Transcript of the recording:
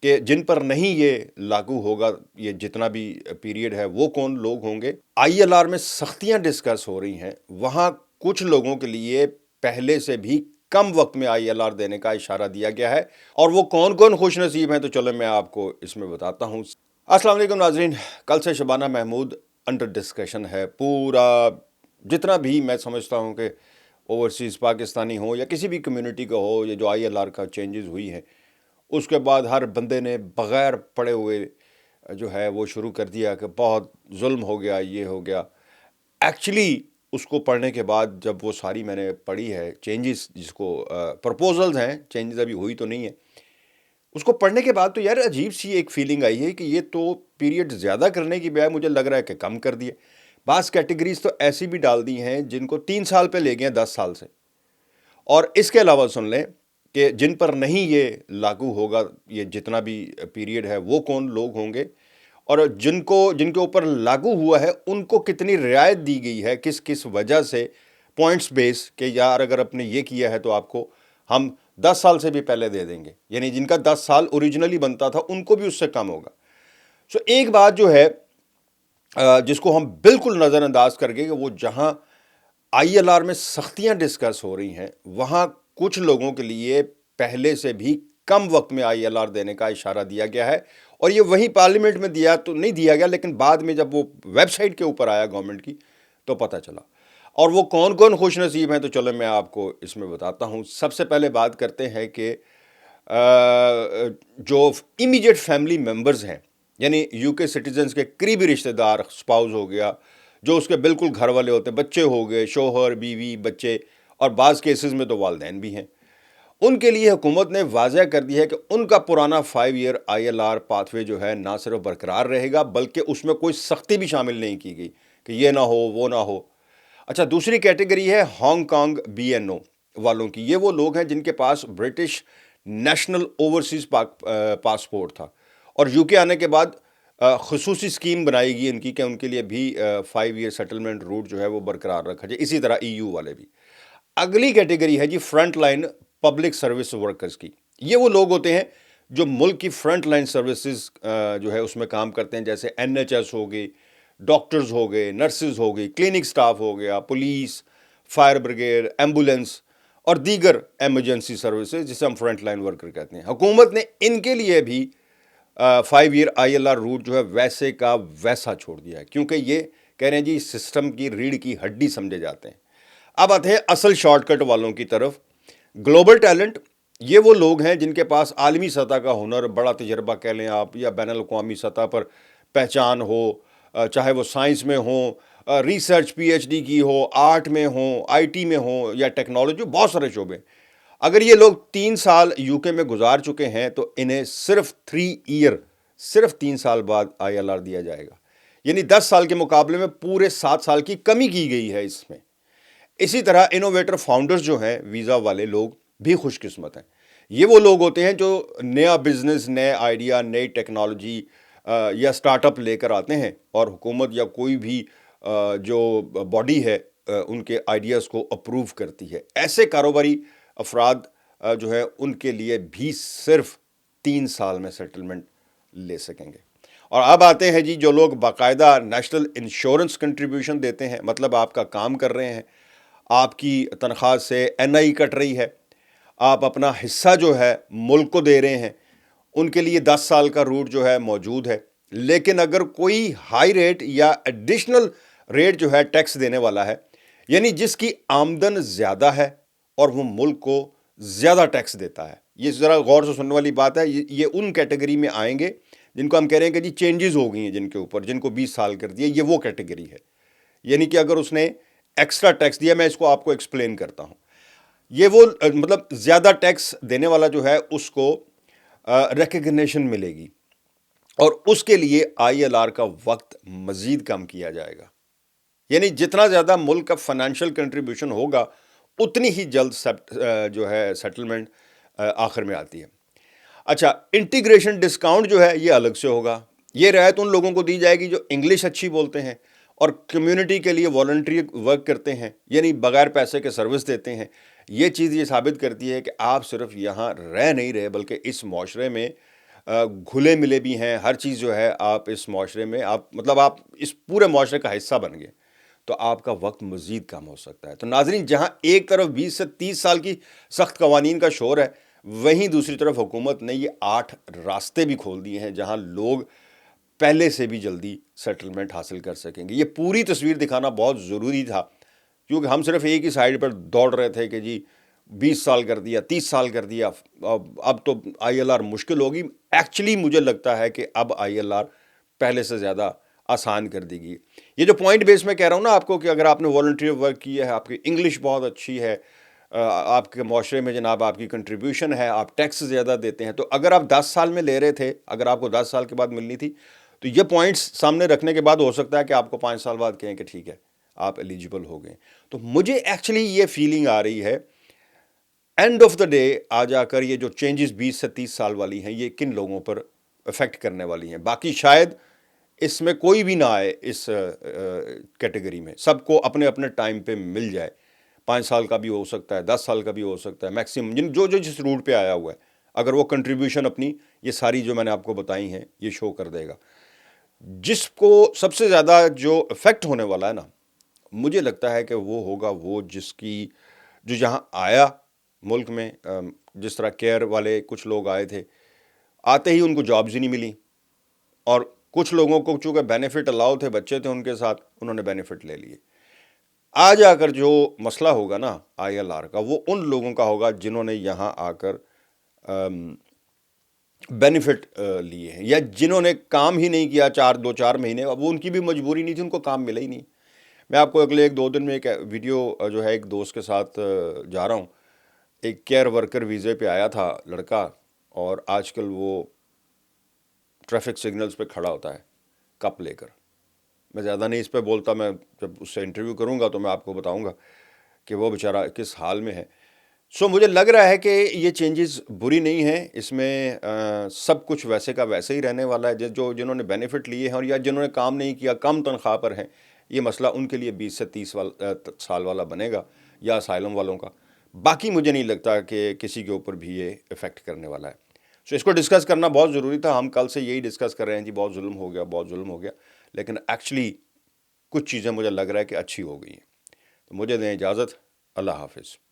کہ جن پر نہیں یہ لاگو ہوگا، یہ جتنا بھی پیریڈ ہے، وہ کون لوگ ہوں گے۔ آئی ایل آر میں سختیاں ڈسکس ہو رہی ہیں، وہاں کچھ لوگوں کے لیے پہلے سے بھی کم وقت میں آئی ایل آر دینے کا اشارہ دیا گیا ہے، اور وہ کون کون خوش نصیب ہیں تو چلو میں آپ کو اس میں بتاتا ہوں۔ السلام علیکم ناظرین، کل سے شبانہ محمود انڈر ڈسکشن ہے۔ پورا جتنا بھی میں سمجھتا ہوں کہ اوورسیز پاکستانی ہو یا کسی بھی کمیونٹی کا ہو، یہ جو آئی ایل آر کا چینجز ہوئی ہیں، اس کے بعد ہر بندے نے بغیر پڑھے ہوئے جو ہے وہ شروع کر دیا کہ بہت ظلم ہو گیا، یہ ہو گیا۔ ایکچولی اس کو پڑھنے کے بعد جب وہ ساری میں نے پڑھی ہے چینجز، جس کو پرپوزلز ہیں، چینجز ابھی ہوئی تو نہیں ہے، اس کو پڑھنے کے بعد تو یار عجیب سی ایک فیلنگ آئی ہے کہ یہ تو پیریڈ زیادہ کرنے کی بجائے مجھے لگ رہا ہے کہ کم کر دیے۔ بعض کیٹیگریز تو ایسی بھی ڈال دی ہیں جن کو 3 سال پہ لے گئے ہیں 10 سال سے۔ اور اس کے علاوہ سن لیں کہ جن پر نہیں یہ لاگو ہوگا، یہ جتنا بھی پیریڈ ہے، وہ کون لوگ ہوں گے، اور جن کے اوپر لاگو ہوا ہے ان کو کتنی رعایت دی گئی ہے، کس کس وجہ سے، پوائنٹس بیس، کہ یار اگر آپ نے یہ کیا ہے تو آپ کو ہم 10 سال سے بھی پہلے دے دیں گے، یعنی جن کا 10 سال اوریجنلی بنتا تھا ان کو بھی اس سے کم ہوگا۔ سو ایک بات جو ہے جس کو ہم بالکل نظر انداز کر گئے کہ وہ جہاں آئی ایل آر میں سختیاں ڈسکس ہو رہی ہیں، وہاں کچھ لوگوں کے لیے پہلے سے بھی کم وقت میں آئی ایل آر دینے کا اشارہ دیا گیا ہے، اور یہ وہی پارلیمنٹ میں دیا تو نہیں دیا گیا، لیکن بعد میں جب وہ ویب سائٹ کے اوپر آیا گورنمنٹ کی تو پتہ چلا۔ اور وہ کون کون خوش نصیب ہیں تو چلو میں آپ کو اس میں بتاتا ہوں۔ سب سے پہلے بات کرتے ہیں کہ جو امیجیٹ فیملی ممبرز ہیں، یعنی یو کے سٹیزنز کے قریبی رشتہ دار، سپاؤز ہو گیا، جو اس کے بالکل گھر والے ہوتے ہیں، بچے ہو گئے، شوہر، بیوی، بچے، اور بعض کیسز میں تو والدین بھی ہیں، ان کے لیے حکومت نے واضح کر دی ہے کہ ان کا پرانا 5 year I L R pathway جو ہے نہ صرف برقرار رہے گا، بلکہ اس میں کوئی سختی بھی شامل نہیں کی گئی کہ یہ نہ ہو وہ نہ ہو۔ اچھا، دوسری کیٹیگری ہے ہانگ کانگ بی این او والوں کی۔ یہ وہ لوگ ہیں جن کے پاس برٹش نیشنل اوورسیز پاسپورٹ تھا، اور یو کے آنے کے بعد خصوصی اسکیم بنائی گئی ان کی کہ ان کے لیے بھی 5 ایئر سیٹلمنٹ روٹ جو ہے وہ برقرار رکھا جائے، اسی طرح ای یو والے بھی۔ اگلی کیٹیگری ہے جی front line public service workers کی۔ یہ وہ لوگ ہوتے ہیں جو ملک کی فرنٹ لائن سروسز جو ہے اس میں کام کرتے ہیں، جیسے این ایچ ایس ہو گئی، ڈاکٹرز ہو گئے، نرسز ہو گئی، کلینک سٹاف ہو گیا، پولیس، فائر بریگیڈ، ایمبولینس اور دیگر ایمرجنسی سروسز، جسے ہم فرنٹ لائن ورکر کہتے ہیں۔ حکومت نے ان کے لیے بھی 5 year I L R route جو ہے ویسے کا ویسا چھوڑ دیا ہے، کیونکہ یہ کہہ رہے ہیں جی سسٹم کی ریڑھ کی ہڈی سمجھے جاتے ہیں۔ اب آتے ہیں اصل شارٹ کٹ والوں کی طرف۔ گلوبل ٹیلنٹ، یہ وہ لوگ ہیں جن کے پاس عالمی سطح کا ہنر، بڑا تجربہ کہہ لیں آپ، یا بین الاقوامی سطح پر پہچان ہو، چاہے وہ سائنس میں ہوں، ریسرچ پی ایچ ڈی کی ہو، آرٹ میں ہوں، آئی ٹی میں ہوں، یا ٹیکنالوجی، بہت سارے شعبے۔ اگر یہ لوگ 3 سال یو کے میں گزار چکے ہیں تو انہیں صرف 3 ایئر، صرف 3 سال بعد آئی ایل آر دیا جائے گا، یعنی 10 سال کے مقابلے میں پورے 7 سال کی کمی کی گئی ہے اس میں۔ اسی طرح انوویٹر فاؤنڈرز جو ہیں، ویزا والے لوگ بھی خوش قسمت ہیں۔ یہ وہ لوگ ہوتے ہیں جو نیا بزنس، نئے آئیڈیا، نئی ٹیکنالوجی یا سٹارٹ اپ لے کر آتے ہیں، اور حکومت یا کوئی بھی جو باڈی ہے ان کے آئیڈیاز کو اپروو کرتی ہے۔ ایسے کاروباری افراد جو ہے ان کے لیے بھی صرف 3 سال میں سیٹلمنٹ لے سکیں گے۔ اور اب آتے ہیں جی جو لوگ باقاعدہ نیشنل انشورنس کنٹریبیوشن دیتے ہیں، مطلب آپ کا کام کر رہے ہیں، آپ کی تنخواہ سے این آئی کٹ رہی ہے، آپ اپنا حصہ جو ہے ملک کو دے رہے ہیں، ان کے لیے 10 سال کا روٹ جو ہے موجود ہے۔ لیکن اگر کوئی ہائی ریٹ یا ایڈیشنل ریٹ جو ہے ٹیکس دینے والا ہے، یعنی جس کی آمدن زیادہ ہے اور وہ ملک کو زیادہ ٹیکس دیتا ہے، یہ ذرا غور سے سننے والی بات ہے، یہ ان کیٹیگری میں آئیں گے جن کو ہم کہہ رہے ہیں کہ جی چینجز ہو گئی ہیں جن کے اوپر، جن کو 20 سال کر دیے، یہ وہ کیٹیگری ہے۔ یعنی کہ اگر اس نے ایکسٹرا ٹیکس دیا، میں اس کو آپ کو ایکسپلین کرتا ہوں، یہ وہ مطلب زیادہ ٹیکس دینے والا جو ہے اس کو ریکگنیشن ملے گی، اور اس کے لیے آئی ایل آر کا وقت مزید کم کیا جائے گا۔ یعنی جتنا زیادہ ملک کا فائنینشیل کنٹریبیوشن ہوگا، اتنی ہی جلد جو ہے سیٹلمنٹ آخر میں آتی ہے۔ اچھا، انٹیگریشن ڈسکاؤنٹ جو ہے یہ الگ سے ہوگا۔ یہ رعایت ان لوگوں کو دی جائے گی جو انگلش اچھی بولتے ہیں اور کمیونٹی کے لیے والنٹری ورک کرتے ہیں، یعنی بغیر پیسے کے سروس دیتے ہیں۔ یہ چیز یہ ثابت کرتی ہے کہ آپ صرف یہاں رہ نہیں رہے، بلکہ اس معاشرے میں گھلے ملے بھی ہیں، ہر چیز جو ہے آپ اس معاشرے میں آپ مطلب آپ اس پورے معاشرے کا حصہ بن گئے، تو آپ کا وقت مزید کم ہو سکتا ہے۔ تو ناظرین، جہاں ایک طرف 20 سے 30 سال کی سخت قوانین کا شور ہے، وہیں دوسری طرف حکومت نے یہ 8 راستے بھی کھول دیے ہیں جہاں لوگ پہلے سے بھی جلدی سیٹلمنٹ حاصل کر سکیں گے۔ یہ پوری تصویر دکھانا بہت ضروری تھا، کیونکہ ہم صرف ایک ہی سائیڈ پر دوڑ رہے تھے کہ جی 20 سال کر دیا، 30 سال کر دیا، اب تو آئی ایل آر مشکل ہوگی۔ ایکچولی مجھے لگتا ہے کہ اب آئی ایل آر پہلے سے زیادہ آسان کر دی گئی۔ یہ جو پوائنٹ بیس میں کہہ رہا ہوں نا آپ کو، کہ اگر آپ نے والنٹیئر ورک کیا ہے، آپ کی انگلش بہت اچھی ہے، آپ کے معاشرے میں جناب آپ کی کنٹریبیوشن ہے، آپ ٹیکس زیادہ دیتے ہیں، تو اگر آپ 10 سال میں لے رہے تھے، اگر آپ کو 10 سال کے بعد ملنی تھی، تو یہ پوائنٹس سامنے رکھنے کے بعد ہو سکتا ہے کہ آپ کو 5 سال بعد کہیں کہ ٹھیک ہے آپ ایلیجیبل ہو گئے۔ تو مجھے ایکچولی یہ فیلنگ آ رہی ہے اینڈ آف دا ڈے آ جا کر یہ جو چینجز 20 سے 30 سال والی ہیں، یہ کن لوگوں پر افیکٹ کرنے والی ہیں۔ باقی شاید اس میں کوئی بھی نہ آئے اس کیٹیگری میں، سب کو اپنے اپنے ٹائم پہ مل جائے۔ 5 سال کا بھی ہو سکتا ہے، 10 سال کا بھی ہو سکتا ہے، میکسیمم جو جس روٹ پہ آیا ہوا ہے، اگر وہ کنٹریبیوشن اپنی یہ ساری جو میں نے آپ کو بتائی ہیں یہ شو کر دے گا۔ جس کو سب سے زیادہ جو افیکٹ ہونے والا ہے نا، مجھے لگتا ہے کہ وہ ہوگا وہ جس کی جو یہاں آیا ملک میں، جس طرح کیئر والے کچھ لوگ آئے تھے، آتے ہی ان کو جابز ہی نہیں ملی، اور کچھ لوگوں کو چونکہ بینیفٹ الاؤ تھے، بچے تھے ان کے ساتھ، انہوں نے بینیفٹ لے لیے۔ آ جا کر جو مسئلہ ہوگا نا آئی ایل آر کا، وہ ان لوگوں کا ہوگا جنہوں نے یہاں آ کر بینیفٹ لیے ہیں، یا جنہوں نے کام ہی نہیں کیا 4 مہینے، اب وہ ان کی بھی مجبوری نہیں تھی، ان کو کام ملا ہی نہیں۔ میں آپ کو اگلے 1-2 دن میں ایک ویڈیو جو ہے ایک دوست کے ساتھ جا رہا ہوں، ایک کیئر ورکر ویزے پہ آیا تھا لڑکا، اور آج کل وہ ٹریفک سگنلز پہ کھڑا ہوتا ہے کپ لے کر۔ میں زیادہ نہیں اس پہ بولتا، میں جب اس سے انٹرویو کروں گا تو میں آپ کو بتاؤں گا کہ وہ بیچارہ کس حال میں ہے۔ سو مجھے لگ رہا ہے کہ یہ چینجز بری نہیں ہیں، اس میں سب کچھ ویسے کا ویسے ہی رہنے والا ہے۔ جنہوں نے بینیفٹ لیے ہیں اور یا جنہوں نے کام نہیں کیا، کم تنخواہ پر ہیں، یہ مسئلہ ان کے لیے 20 سے 30 سال والا بنے گا، یا اسائلم والوں کا۔ باقی مجھے نہیں لگتا کہ کسی کے اوپر بھی یہ افیکٹ کرنے والا ہے۔ سو اس کو ڈسکس کرنا بہت ضروری تھا۔ ہم کل سے یہی ڈسکس کر رہے ہیں جی بہت ظلم ہو گیا، بہت ظلم ہو گیا، لیکن ایکچولی کچھ چیزیں مجھے لگ رہا ہے کہ اچھی ہو گئی ہیں۔ تو مجھے دیں اجازت، اللہ حافظ۔